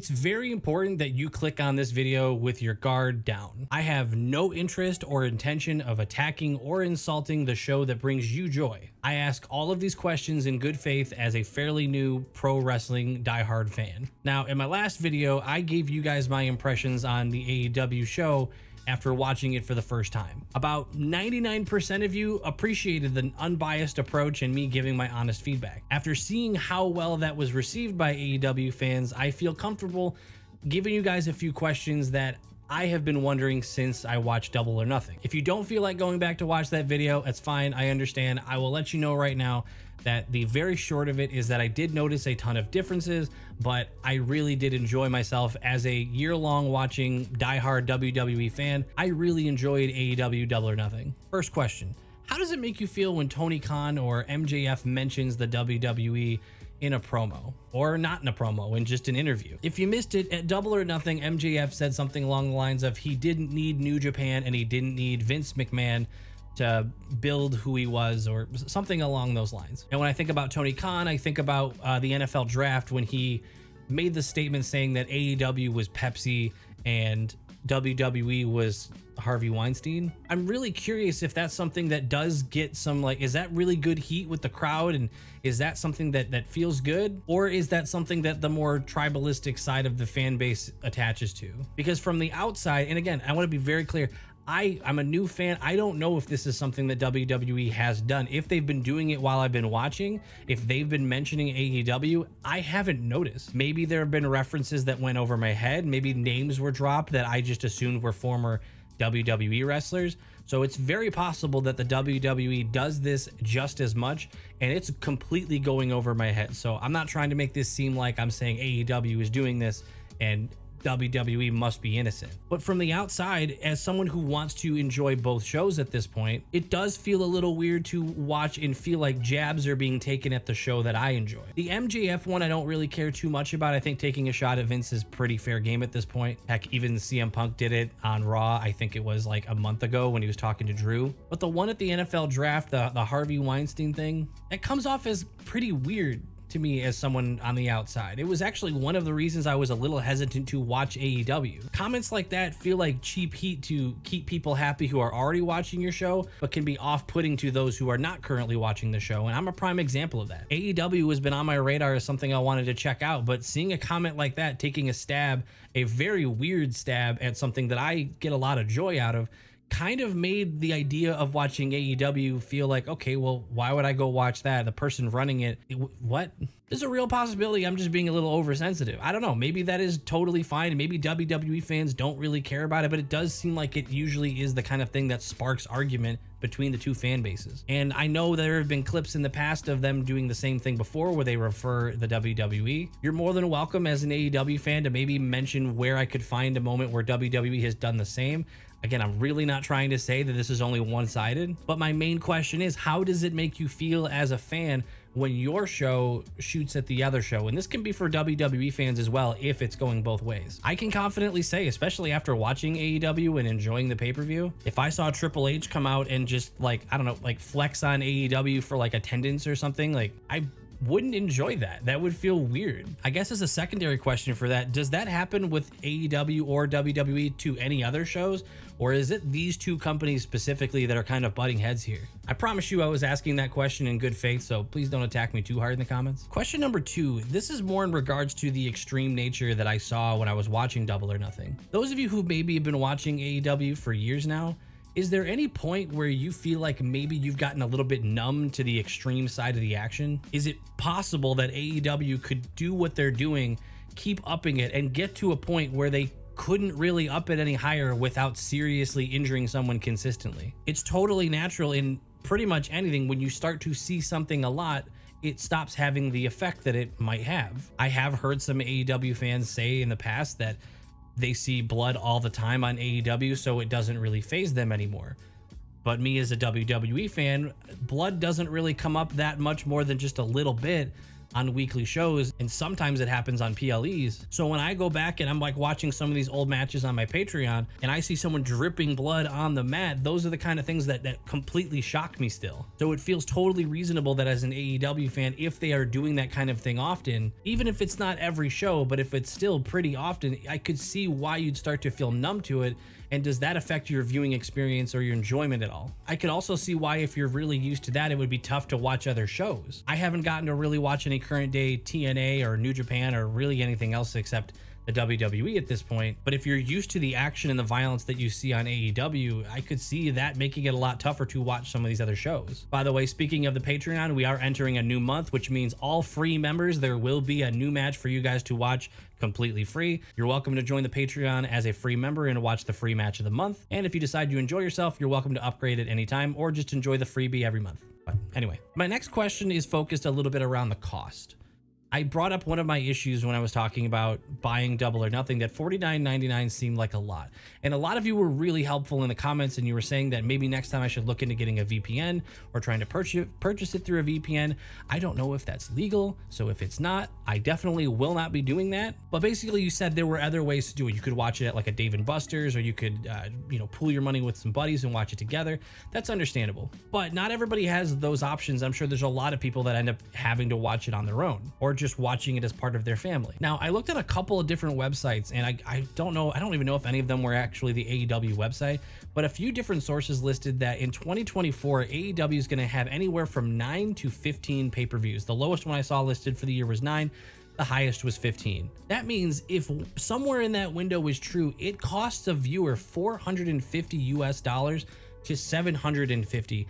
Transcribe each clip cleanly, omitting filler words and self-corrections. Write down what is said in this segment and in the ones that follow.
It's very important that you click on this video with your guard down. I have no interest or intention of attacking or insulting the show that brings you joy. I ask all of these questions in good faith as a fairly new pro wrestling diehard fan. Now, in my last video, I gave you guys my impressions on the AEW show after watching it for the first time. About 99% of you appreciated the unbiased approach and me giving my honest feedback. After seeing how well that was received by AEW fans, I feel comfortable giving you guys a few questions that I have been wondering since I watched Double or Nothing. If you don't feel like going back to watch that video, that's fine, I understand. I will let you know right now that the very short of it is that I did notice a ton of differences, but I really did enjoy myself as a year-long watching diehard WWE fan. I really enjoyed AEW Double or Nothing. First question, how does it make you feel when Tony Khan or MJF mentions the WWE in a promo, or not in a promo, in just an interview? If you missed it, at Double or Nothing, MJF said something along the lines of he didn't need New Japan and he didn't need Vince McMahon to build who he was, or something along those lines. And when I think about Tony Khan, I think about the NFL draft when he made the statement saying that AEW was Pepsi and WWE was Harvey Weinstein. I'm really curious if that's something that does get some, like, is that really good heat with the crowd? And is that something that feels good? Or is that something that the more tribalistic side of the fan base attaches to? Because from the outside, and again, I want to be very clear, I'm a new fan. I don't know if this is something that WWE has done. If they've been doing it while I've been watching, if they've been mentioning AEW, I haven't noticed. Maybe there have been references that went over my head. Maybe names were dropped that I just assumed were former WWE wrestlers. So it's very possible that the WWE does this just as much, and it's completely going over my head. So I'm not trying to make this seem like I'm saying AEW is doing this and WWE must be innocent. But from the outside, as someone who wants to enjoy both shows at this point, it does feel a little weird to watch and feel like jabs are being taken at the show that I enjoy. The MJF one, I don't really care too much about. I think taking a shot at Vince is pretty fair game at this point. Heck, even CM Punk did it on Raw. I think it was like a month ago when he was talking to Drew. But the one at the NFL draft, the Harvey Weinstein thing, it comes off as pretty weird to me as someone on the outside. It was actually one of the reasons I was a little hesitant to watch AEW. Comments like that feel like cheap heat to keep people happy who are already watching your show, but can be off-putting to those who are not currently watching the show, and I'm a prime example of that. AEW has been on my radar as something I wanted to check out, but seeing a comment like that, taking a stab, a very weird stab at something that I get a lot of joy out of, kind of made the idea of watching AEW feel like, okay, well, why would I go watch that? The person running it, what? There's a real possibility I'm just being a little oversensitive. I don't know. Maybe that is totally fine. Maybe WWE fans don't really care about it, but it does seem like it usually is the kind of thing that sparks argument between the two fan bases. And I know there have been clips in the past of them doing the same thing before where they refer the WWE. You're more than welcome as an AEW fan to maybe mention where I could find a moment where WWE has done the same. Again, I'm really not trying to say that this is only one-sided, but my main question is, how does it make you feel as a fan when your show shoots at the other show? And this can be for WWE fans as well if it's going both ways. I can confidently say, especially after watching AEW and enjoying the pay-per-view, if I saw Triple H come out and just, like, I don't know, like flex on AEW for like attendance or something, like, I wouldn't enjoy that. That would feel weird. I guess as a secondary question for that, does that happen with AEW or WWE to any other shows? Or is it these two companies specifically that are kind of butting heads here? I promise you I was asking that question in good faith, so please don't attack me too hard in the comments. Question number 2, this is more in regards to the extreme nature that I saw when I was watching Double or Nothing. Those of you who maybe have been watching AEW for years now, is there any point where you feel like maybe you've gotten a little bit numb to the extreme side of the action? Is it possible that AEW could do what they're doing, keep upping it, and get to a point where they couldn't really up it any higher without seriously injuring someone consistently? It's totally natural in pretty much anything. When you start to see something a lot, it stops having the effect that it might have. I have heard some AEW fans say in the past that they see blood all the time on AEW, so it doesn't really faze them anymore. But me as a WWE fan, blood doesn't really come up that much more than just a little bit. on weekly shows, and sometimes it happens on PLEs. So when I go back and I'm like watching some of these old matches on my Patreon and I see someone dripping blood on the mat, those are the kind of things that completely shock me still. So it feels totally reasonable that as an AEW fan, if they are doing that kind of thing often, even if it's not every show, but if it's still pretty often, I could see why you'd start to feel numb to it. And does that affect your viewing experience or your enjoyment at all? I could also see why, if you're really used to that, it would be tough to watch other shows. I haven't gotten to really watch any current day TNA or New Japan or really anything else except the WWE at this point. But if you're used to the action and the violence that you see on AEW, I could see that making it a lot tougher to watch some of these other shows. By the way, speaking of the Patreon, we are entering a new month, which means all free members, there will be a new match for you guys to watch completely free. You're welcome to join the Patreon as a free member and watch the free match of the month. And if you decide you enjoy yourself, you're welcome to upgrade at any time or just enjoy the freebie every month. But anyway, my next question is focused a little bit around the cost. I brought up one of my issues when I was talking about buying Double or Nothing, that $49.99 seemed like a lot. And a lot of you were really helpful in the comments, and you were saying that maybe next time I should look into getting a VPN or trying to purchase it through a VPN. I don't know if that's legal, so if it's not, I definitely will not be doing that. But basically you said there were other ways to do it. You could watch it at like a Dave & Buster's, or you could pool your money with some buddies and watch it together. That's understandable. But not everybody has those options. I'm sure there's a lot of people that end up having to watch it on their own, or just watching it as part of their family. Now, I looked at a couple of different websites, and I don't even know if any of them were actually the AEW website, but a few different sources listed that in 2024, AEW is going to have anywhere from 9 to 15 pay-per-views. The lowest one I saw listed for the year was 9. The highest was 15. That means if somewhere in that window is true, it costs a viewer $450 to $750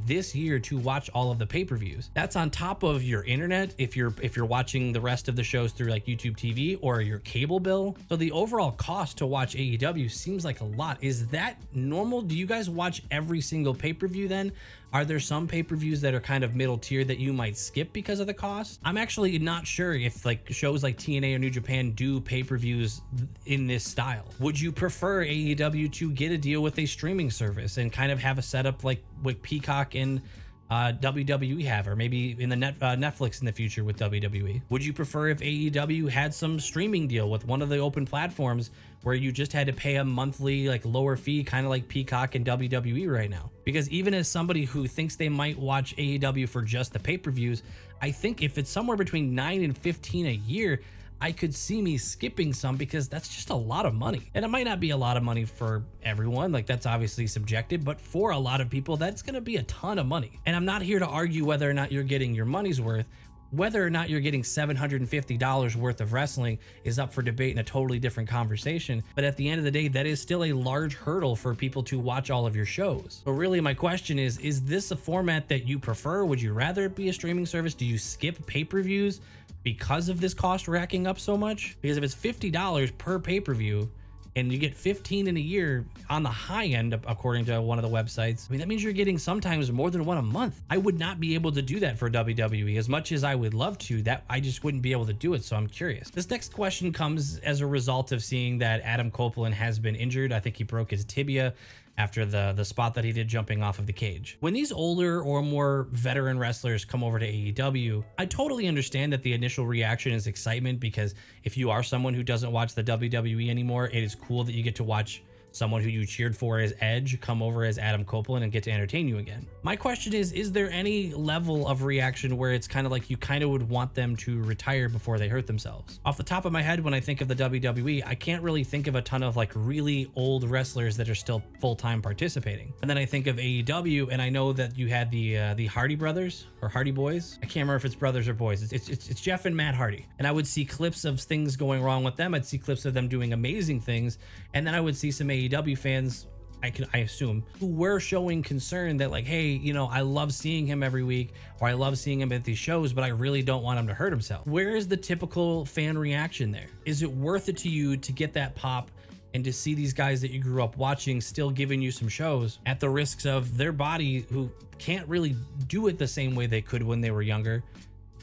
this year to watch all of the pay-per-views. That's on top of your internet if you're watching the rest of the shows through like YouTube TV or your cable bill. So the overall cost to watch AEW seems like a lot. Is that normal? Do you guys watch every single pay-per-view then? Are there some pay-per-views that are kind of middle tier that you might skip because of the cost? I'm actually not sure if like shows like TNA or New Japan do pay-per-views in this style. Would you prefer AEW to get a deal with a streaming service and kind of have a setup like what Peacock and WWE have, or maybe in the Netflix in the future with WWE? Would you prefer if AEW had some streaming deal with one of the open platforms where you just had to pay a monthly like lower fee, kind of like Peacock and WWE right now? Because even as somebody who thinks they might watch AEW for just the pay-per-views, I think if it's somewhere between 9 and 15 a year, I could see me skipping some, because that's just a lot of money. And it might not be a lot of money for everyone, like that's obviously subjective, but for a lot of people, that's gonna be a ton of money. And I'm not here to argue whether or not you're getting your money's worth. Whether or not you're getting $750 worth of wrestling is up for debate in a totally different conversation. But at the end of the day, that is still a large hurdle for people to watch all of your shows. So really my question is this a format that you prefer? Would you rather it be a streaming service? Do you skip pay-per-views because of this cost racking up so much? Because if it's $50 per pay-per-view and you get 15 in a year on the high end, according to one of the websites, I mean, that means you're getting sometimes more than one a month. I would not be able to do that for WWE. As much as I would love to, that I just wouldn't be able to do it. So I'm curious. This next question comes as a result of seeing that Adam Copeland has been injured. I think he broke his tibia after the spot that he did jumping off of the cage. When these older or more veteran wrestlers come over to AEW, I totally understand that the initial reaction is excitement, because if you are someone who doesn't watch the WWE anymore, it is cool that you get to watch someone who you cheered for as Edge come over as Adam Copeland and get to entertain you again. My question is there any level of reaction where it's kind of like you kind of would want them to retire before they hurt themselves? Off the top of my head, when I think of the WWE, I can't really think of a ton of like really old wrestlers that are still full-time participating. And then I think of AEW, and I know that you had the Hardy brothers or Hardy boys. I can't remember if it's brothers or boys. It's Jeff and Matt Hardy. And I would see clips of things going wrong with them. I'd see clips of them doing amazing things. And then I would see some AEW fans, I assume, who were showing concern that like, hey, you know, I love seeing him every week, or I love seeing him at these shows, but I really don't want him to hurt himself. Where is the typical fan reaction there? Is it worth it to you to get that pop and to see these guys that you grew up watching still giving you some shows at the risks of their body, who can't really do it the same way they could when they were younger?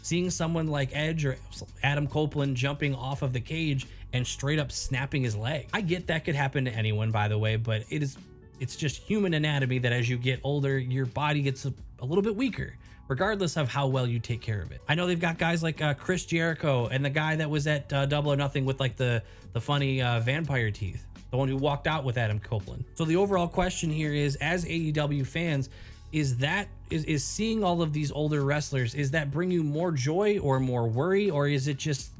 Seeing someone like Edge or Adam Copeland jumping off of the cage and straight up snapping his leg. I get that could happen to anyone, by the way, but it's just human anatomy that as you get older, your body gets a little bit weaker. regardless of how well you take care of it. I know they've got guys like Chris Jericho and the guy that was at Double or Nothing with like the funny vampire teeth, the one who walked out with Adam Copeland. So the overall question here is, as AEW fans, is seeing all of these older wrestlers, is that bring you more joy or more worry, or is it just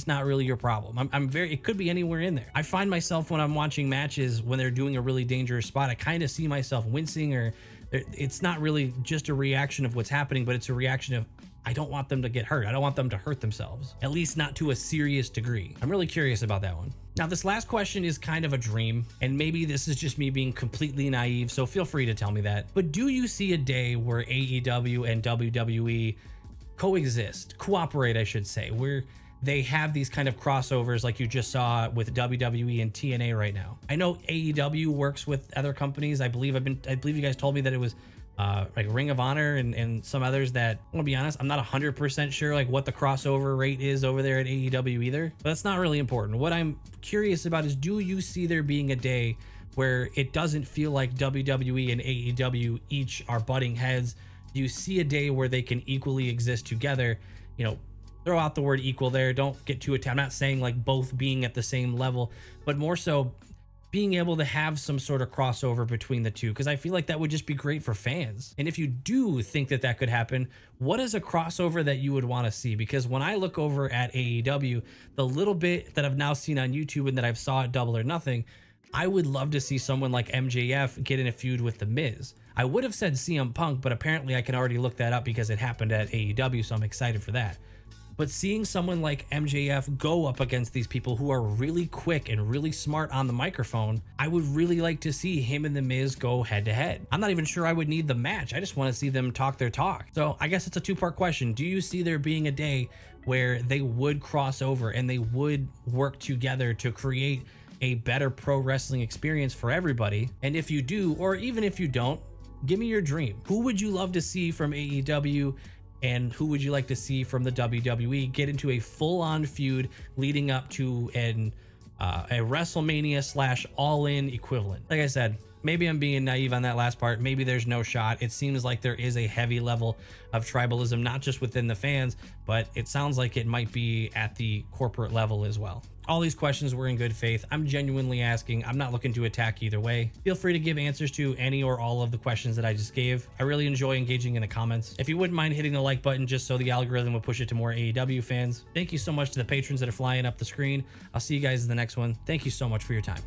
not really your problem? It could be anywhere in there. I find myself when I'm watching matches, when they're doing a really dangerous spot, I kind of see myself wincing, or it's not really just a reaction of what's happening, but it's a reaction of, I don't want them to get hurt. I don't want them to hurt themselves, at least not to a serious degree. I'm really curious about that one. Now, this last question is kind of a dream, and maybe this is just me being completely naive, so feel free to tell me that. But do you see a day where AEW and WWE coexist, cooperate, I should say, where they have these kind of crossovers like you just saw with WWE and TNA right now? I know AEW works with other companies. I believe you guys told me that it was like Ring of Honor and some others that, I'm gonna be honest, I'm not 100% sure like what the crossover rate is over there at AEW either, but that's not really important. What I'm curious about is, do you see there being a day where it doesn't feel like WWE and AEW each are butting heads? Do you see a day where they can equally exist together? You know, throw out the word equal there. Don't get too attached. I'm not saying like both being at the same level, but more so being able to have some sort of crossover between the two, because I feel like that would just be great for fans. And if you do think that that could happen, what is a crossover that you would want to see? Because when I look over at AEW, the little bit that I've now seen on YouTube and that I've saw at Double or Nothing, I would love to see someone like MJF get in a feud with The Miz. I would have said CM Punk, but apparently I can already look that up because it happened at AEW, so I'm excited for that. But seeing someone like MJF go up against these people who are really quick and really smart on the microphone, I would really like to see him and The Miz go head to head. I'm not even sure I would need the match. I just want to see them talk their talk. So I guess it's a two-part question. Do you see there being a day where they would cross over and they would work together to create a better pro wrestling experience for everybody? And if you do, or even if you don't, give me your dream. Who would you love to see from AEW? And who would you like to see from the WWE get into a full-on feud leading up to a WrestleMania / All-In equivalent? Like I said, maybe I'm being naive on that last part. Maybe there's no shot. It seems like there is a heavy level of tribalism, not just within the fans, but it sounds like it might be at the corporate level as well. All these questions were in good faith. I'm genuinely asking. I'm not looking to attack either way. Feel free to give answers to any or all of the questions that I just gave. I really enjoy engaging in the comments. If you wouldn't mind hitting the like button just so the algorithm would push it to more AEW fans. Thank you so much to the patrons that are flying up the screen. I'll see you guys in the next one. Thank you so much for your time.